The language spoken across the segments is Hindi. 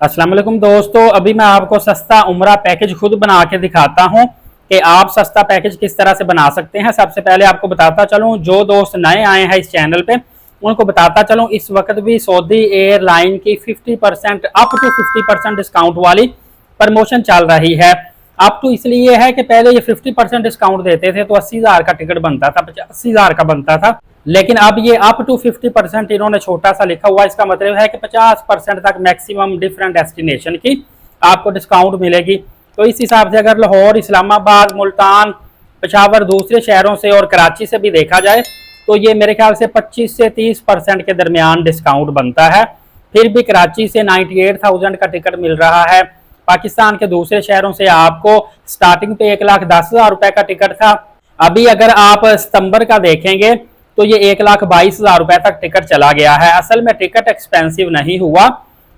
अस्सलाम वालेकुम दोस्तों, अभी मैं आपको सस्ता उम्रा पैकेज खुद बना के दिखाता हूं कि आप सस्ता पैकेज किस तरह से बना सकते हैं। सबसे पहले आपको बताता चलूं, जो दोस्त नए आए हैं इस चैनल पे उनको बताता चलूं, इस वक्त भी सऊदी एयरलाइन की 50% अप टू 50% डिस्काउंट वाली प्रमोशन चल रही है। अप टू इसलिए है कि पहले ये 50% डिस्काउंट देते थे तो 80,000 का टिकट बनता था, 85,000 का बनता था, लेकिन अब ये अप टू 50% इन्होंने छोटा सा लिखा हुआ। इसका मतलब है कि 50% तक मैक्सिमम डिफरेंट डेस्टिनेशन की आपको डिस्काउंट मिलेगी। तो इस हिसाब से अगर लाहौर, इस्लामाबाद, मुल्तान, पेशावर, दूसरे शहरों से और कराची से भी देखा जाए तो ये मेरे ख्याल से 25 से 30% के दरमियान डिस्काउंट बनता है। फिर भी कराची से 98,000 का टिकट मिल रहा है। पाकिस्तान के दूसरे शहरों से आपको स्टार्टिंग पे 1,10,000 रुपए का टिकट था। अभी अगर आप सितंबर का देखेंगे तो ये 1,22,000 रुपए तक टिकट चला गया है। असल में टिकट एक्सपेंसिव नहीं हुआ,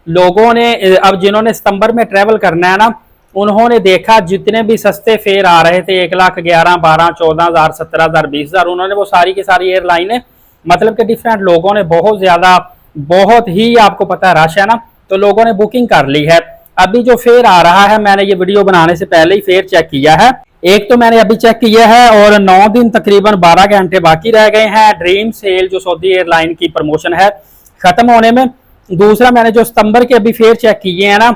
लोगों ने अब जिन्होंने सितंबर में ट्रेवल करना है ना, उन्होंने देखा जितने भी सस्ते फेयर आ रहे थे 1,11,000, 12,000, 14,000, 17,000, 20,000, उन्होंने वो सारी की सारी एयरलाइनें, मतलब कि डिफरेंट लोगों ने बहुत ज्यादा, बहुत ही आपको पता है रश है ना, तो लोगों ने बुकिंग कर ली है। अभी जो फेयर आ रहा है, मैंने ये वीडियो बनाने से पहले ही फेयर चेक किया है। एक तो मैंने अभी चेक किया है और 9 दिन तकरीबन 12 घंटे बाकी रह गए हैं ड्रीम सेल जो सऊदी एयरलाइन की प्रमोशन है खत्म होने में। दूसरा, मैंने जो सितंबर के अभी फेयर चेक किए हैं ना,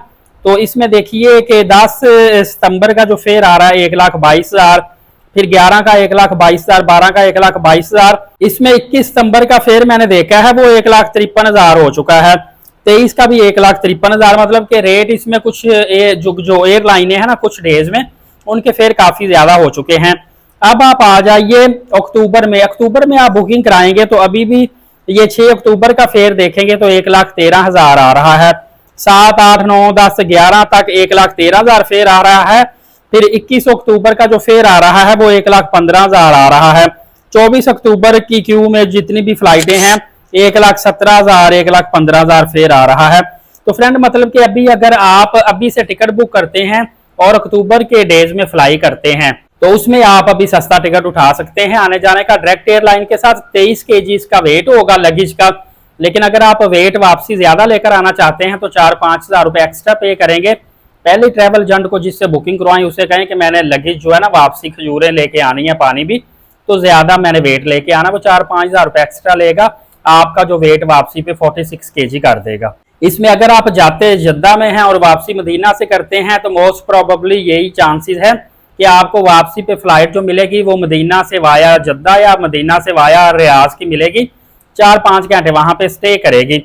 तो इसमें देखिए कि 10 सितंबर का जो फेयर आ रहा है 1,22,000, फिर 11 का 1,22,000, 12 का 1,22,000, इसमें 21 सितंबर का फेयर मैंने देखा है वो 1,53,000 हो चुका है। 23 का भी 1,53,000, मतलब कि रेट इसमें कुछ जो एयरलाइनें हैं ना, कुछ डेज में उनके फेयर काफी ज्यादा हो चुके हैं। अब आप आ जाइए अक्टूबर में आप बुकिंग कराएंगे तो अभी भी ये 6 अक्टूबर का फेयर देखेंगे तो 1,13,000 आ रहा है। 7, 8, 9, 10, 11 तक 1,13,000 फेयर आ रहा है। फिर 21 अक्टूबर का जो फेयर आ रहा है वो 1,15,000 आ रहा है। 24 अक्टूबर की क्यू में जितनी भी फ्लाइटें हैं 1,17,000, 1,15,000 फेयर आ रहा है। तो फ्रेंड, मतलब कि अभी अगर आप अभी से टिकट बुक करते हैं और अक्टूबर के डेज में फ्लाई करते हैं तो उसमें आप अभी सस्ता टिकट उठा सकते हैं आने जाने का। डायरेक्ट एयरलाइन के साथ 23 kg का वेट होगा लगेज का, लेकिन अगर आप वेट वापसी ज्यादा लेकर आना चाहते हैं तो 4-5 हजार रुपए एक्स्ट्रा पे करेंगे। पहले ट्रैवल एजेंट को जिससे बुकिंग करवाएं उसे कहें कि मैंने लगेज जो है ना वापसी खजूरें लेके आनी है, पानी भी, तो ज्यादा मैंने वेट लेके आना, वो 4-5 हजार रुपए एक्स्ट्रा लेगा, आपका जो वेट वापसी पे 46 kg कर देगा। इसमें अगर आप जाते जद्दा में हैं और वापसी मदीना से करते हैं तो मोस्ट प्रोबेबली यही चांसेस है कि आपको वापसी पे फ्लाइट जो मिलेगी वो मदीना से वाया जद्दा या मदीना से वाया रियाज की मिलेगी। 4-5 घंटे वहां पे स्टे करेगी।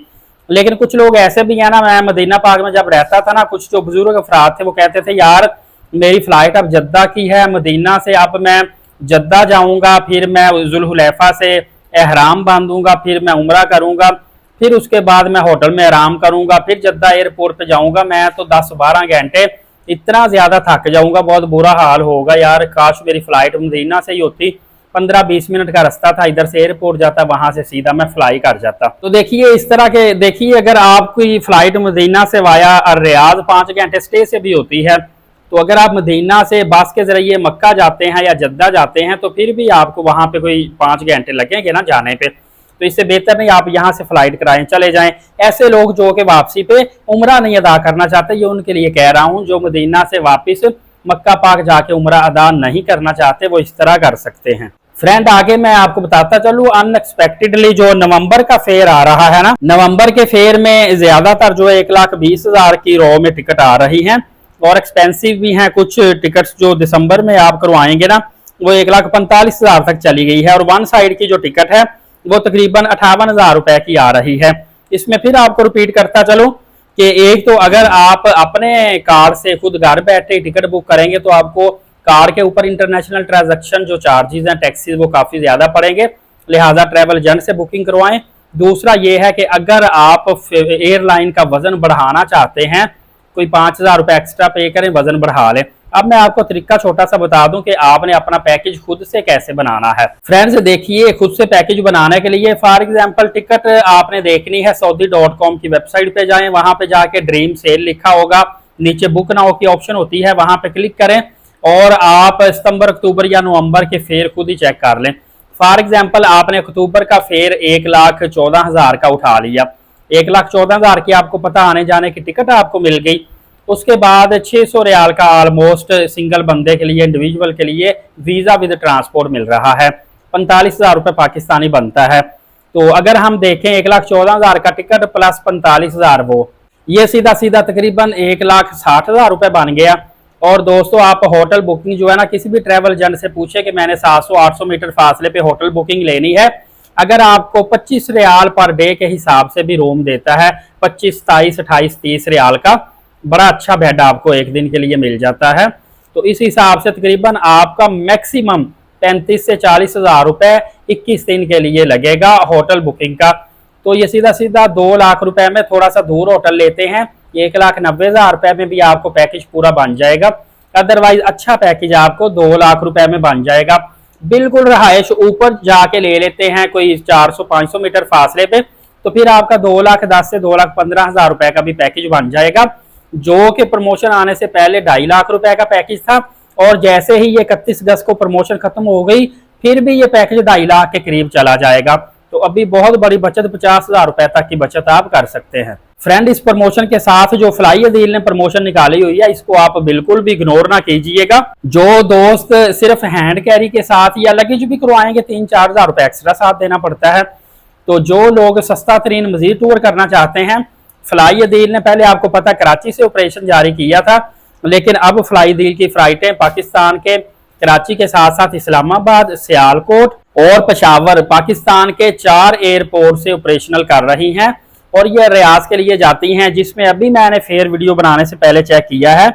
लेकिन कुछ लोग ऐसे भी हैं ना, मैं मदीना पाक में जब रहता था ना, कुछ जो बुजुर्ग अफराद थे वो कहते थे यार मेरी फ्लाइट अब जद्दा की है, मदीना से अब मैं जद्दा जाऊंगा, फिर मैं जुल्हुलैफा से एहराम बांधूंगा, फिर मैं उम्रा करूंगा, फिर उसके बाद मैं होटल में आराम करूंगा, फिर जद्दा एयरपोर्ट पे जाऊंगा, मैं तो 10-12 घंटे इतना ज्यादा थक जाऊंगा, बहुत बुरा हाल होगा यार, काश मेरी फ्लाइट मदीना से ही होती, 15-20 मिनट का रास्ता था, इधर से एयरपोर्ट जाता, वहां से सीधा मैं फ्लाई कर जाता। तो देखिए इस तरह के, देखिए अगर आपकी फ्लाइट मदीना से वाया रियाज 5 घंटे स्टे से भी होती है, तो अगर आप मदीना से बस के जरिए मक्का जाते हैं या जद्दा जाते हैं तो फिर भी आपको वहां पे कोई 5 घंटे लगेंगे ना जाने पे, तो इससे बेहतर नहीं आप यहाँ से फ्लाइट कराएं चले जाएं। ऐसे लोग जो कि वापसी पे उम्रा नहीं अदा करना चाहते, ये उनके लिए कह रहा हूँ, जो मदीना से वापस मक्का पाक जाके उम्रा अदा नहीं करना चाहते वो इस तरह कर सकते हैं। फ्रेंड, आगे मैं आपको बताता चलूं, अनएक्सपेक्टेडली जो नवंबर का फेयर आ रहा है ना, नवंबर के फेयर में ज्यादातर जो 1,20,000 की रॉ में टिकट आ रही हैं और एक्सपेंसिव भी हैं। कुछ टिकट्स जो दिसंबर में आप करवाएंगे ना वो 1,45,000 तक चली गई है और वन साइड की जो टिकट है वो तकरीबन 58,000 रुपए की आ रही है। इसमें फिर आपको रिपीट करता चलो कि एक तो अगर आप अपने कार्ड से खुद घर बैठे टिकट बुक करेंगे तो आपको कार के ऊपर इंटरनेशनल ट्रांजैक्शन जो चार्जेस हैं, टैक्सेस, वो काफी ज्यादा पड़ेंगे, लिहाजा ट्रैवल एजेंट से बुकिंग करवाएं। दूसरा ये है कि अगर आप एयरलाइन का वजन बढ़ाना चाहते हैं, कोई 5,000 रुपए एक्स्ट्रा पे करें, वजन बढ़ा लें। अब मैं आपको तरीका छोटा सा बता दूं कि आपने अपना पैकेज खुद से कैसे बनाना है। फ्रेंड्स देखिए, खुद से पैकेज बनाने के लिए फॉर एग्जांपल टिकट आपने देखनी है saudi.com की वेबसाइट पे जाएं, वहां पे जाके ड्रीम सेल लिखा होगा, नीचे बुक नाउ की ऑप्शन होती है, वहां पे क्लिक करें और आप सितंबर, अक्टूबर या नवंबर के फेयर खुद ही चेक कर लें। फॉर एग्जाम्पल आपने अक्टूबर का फेयर 1,14,000 का उठा लिया, 1,14,000 की आपको पता आने जाने की टिकट आपको मिल गई। उसके बाद 600 रियाल का ऑलमोस्ट सिंगल बंदे के लिए, इंडिविजुअल के लिए वीज़ा विद ट्रांसपोर्ट मिल रहा है। 45,000 रुपये पाकिस्तानी बनता है। तो अगर हम देखें 1,14,000 का टिकट प्लस 45,000 वो, ये सीधा सीधा तकरीबन 1,60,000 रुपये बन गया। और दोस्तों आप होटल बुकिंग जो है ना, किसी भी ट्रैवल एजेंट से पूछे कि मैंने 700-800 मीटर फासले पे होटल बुकिंग लेनी है, अगर आपको 25 रियाल पर डे के हिसाब से भी रूम देता है, 25, 27, 28, 30 रियाल का बड़ा अच्छा बेड आपको एक दिन के लिए मिल जाता है। तो इस हिसाब से तकरीबन आपका मैक्सिमम 35 से 40,000 रुपये 21 दिन के लिए लगेगा होटल बुकिंग का। तो ये सीधा सीधा 2 लाख रुपए में थोड़ा सा दूर होटल लेते हैं, 1,90,000 रुपए में भी आपको पैकेज पूरा बन जाएगा। अदरवाइज अच्छा पैकेज आपको 2 लाख रुपए में बन जाएगा। बिल्कुल रहायश ऊपर जाके ले लेते हैं कोई 400-500 मीटर फासले पे, तो फिर आपका 2,10,000 से 2,15,000 रुपए का भी पैकेज बन जाएगा, जो कि प्रमोशन आने से पहले 2.5 लाख रुपए का पैकेज था। और जैसे ही ये 31 अगस्त को प्रमोशन खत्म हो गई, फिर भी ये पैकेज 2.5 लाख के करीब चला जाएगा। तो अभी बहुत बड़ी बचत, 50,000 रुपए तक की बचत आप कर सकते हैं। फ्रेंड, इस प्रमोशन के साथ जो फ्लाई डील ने प्रमोशन निकाली हुई है, इसको आप बिल्कुल भी इग्नोर ना कीजिएगा। जो दोस्त सिर्फ हैंड कैरी के साथ या लगेज भी करवाएंगे, 3-4 हजार रुपए एक्स्ट्रा साथ देना पड़ता है। तो जो लोग सस्ता तरीन मजीद टूर करना चाहते हैं, फ्लाई डील ने पहले आपको पता कराची से ऑपरेशन जारी किया था, लेकिन अब फ्लाई डील की फ्लाइटें पाकिस्तान के कराची के साथ साथ इस्लामाबाद, सियालकोट और पेशावर पाकिस्तान के 4 एयरपोर्ट से ऑपरेशनल कर रही हैं। और ये रियाज के लिए जाती हैं, जिसमें अभी मैंने फेयर वीडियो बनाने से पहले चेक किया है,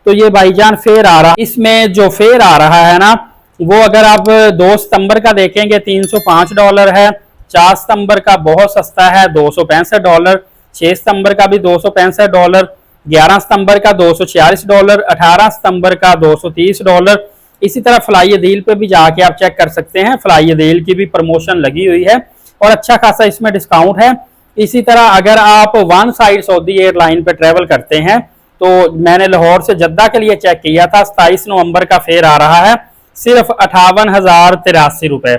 तो ये भाईजान फेयर आ रहा, इसमें जो फेयर आ रहा है ना, वो अगर आप 2 सितंबर का देखेंगे $305 है, 4 सितंबर का बहुत सस्ता है $265, 6 सितंबर का भी $265, 11 सितंबर का $246, 18 सितंबर का $230। इसी तरह फ्लाई डील पे भी जाके आप चेक कर सकते हैं, फ्लाई डील की भी प्रमोशन लगी हुई है और अच्छा खासा इसमें डिस्काउंट है। इसी तरह अगर आप वन साइड सऊदी एयरलाइन पे ट्रेवल करते हैं, तो मैंने लाहौर से जद्दा के लिए चेक किया था, 27 नवंबर का फेयर आ रहा है सिर्फ 58,083 रुपए।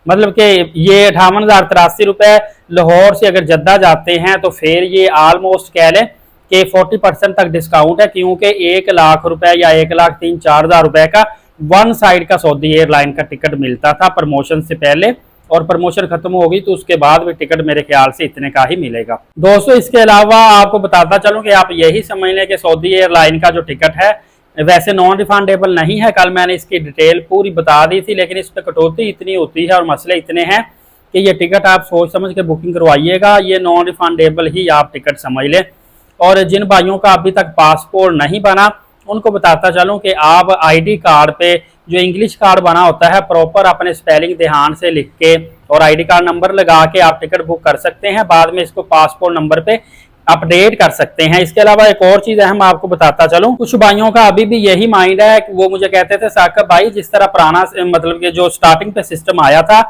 मतलब कि ये 58,083 रुपए लाहौर से अगर जद्दा जाते हैं, तो फिर ये ऑलमोस्ट कह लें कि 40% तक डिस्काउंट है, क्योंकि 1 लाख रुपए या 1,03,000-4,000 रुपए का वन साइड का सऊदी एयरलाइन का टिकट मिलता था प्रमोशन से पहले, और प्रमोशन खत्म हो गई तो उसके बाद भी टिकट मेरे ख्याल से इतने का ही मिलेगा। दोस्तों, इसके अलावा आपको बताता चलूं कि आप यही समझ लें कि सऊदी एयरलाइन का जो टिकट है वैसे नॉन रिफंडेबल नहीं है। कल मैंने इसकी डिटेल पूरी बता दी थी, लेकिन इस पर कटौती इतनी होती है और मसले इतने हैं कि ये टिकट आप सोच समझ के बुकिंग करवाइएगा, ये नॉन रिफंडेबल ही आप टिकट समझ लें। और जिन भाइयों का अभी तक पासपोर्ट नहीं बना, उनको बताता चलूं कि आप आईडी कार्ड पे जो इंग्लिश कार्ड बना होता है, प्रॉपर अपने स्पेलिंग ध्यान से लिख के और आईडी कार्ड नंबर लगा के आप टिकट बुक कर सकते हैं। बाद में इसको पासपोर्ट नंबर पे अपडेट कर सकते हैं। इसके अलावा एक और चीज अहम आपको बताता चलूं, कुछ भाइयों का अभी भी यही माइंड है कि वो मुझे कहते थे साकिब भाई, जिस तरह पुराना मतलब कि जो स्टार्टिंग पे सिस्टम आया था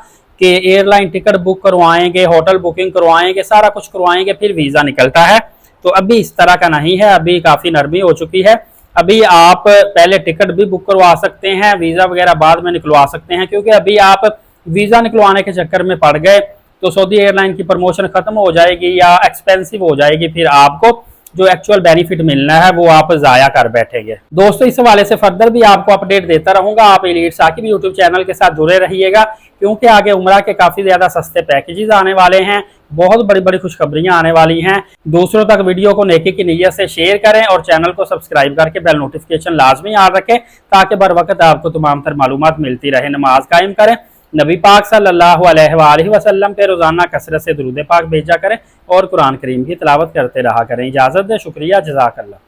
कि एयरलाइन टिकट बुक करवाएंगे, होटल बुकिंग करवाएंगे, सारा कुछ करवाएंगे, फिर वीजा निकलता है, तो अभी इस तरह का नहीं है। अभी काफी नरमी हो चुकी है। अभी आप पहले टिकट भी बुक करवा सकते हैं, वीजा वगैरह बाद में निकलवा सकते हैं, क्योंकि अभी आप वीजा निकलवाने के चक्कर में पड़ गए तो सऊदी एयरलाइन की प्रमोशन खत्म हो जाएगी या एक्सपेंसिव हो जाएगी, फिर आपको जो एक्चुअल बेनिफिट मिलना है वो आप जाया कर बैठेंगे। दोस्तों, इस हवाले से फर्दर भी आपको अपडेट देता रहूंगा। आप एलीट साकिब यूट्यूब चैनल के साथ जुड़े रहिएगा, क्योंकि आगे उम्रा के काफी ज्यादा सस्ते पैकेजेस आने वाले हैं, बहुत बड़ी बड़ी खुशखबरियां आने वाली हैं। दूसरों तक वीडियो को नेकी की नीयत से शेयर करें और चैनल को सब्सक्राइब करके बेल नोटिफिकेशन लाजमी याद रखें, ताकि बर वक्त आपको तमाम तर मालूमात मिलती रहे। नमाज कायम करें, नबी पाक सल्लल्लाहु अलैहि वसल्लम पे रोजाना कसरत से दुरूद पाक भेजा करें और कुरान करीम की तिलावत करते रहा करें। इजाजत दे, शुक्रिया, जज़ाकल्लाह।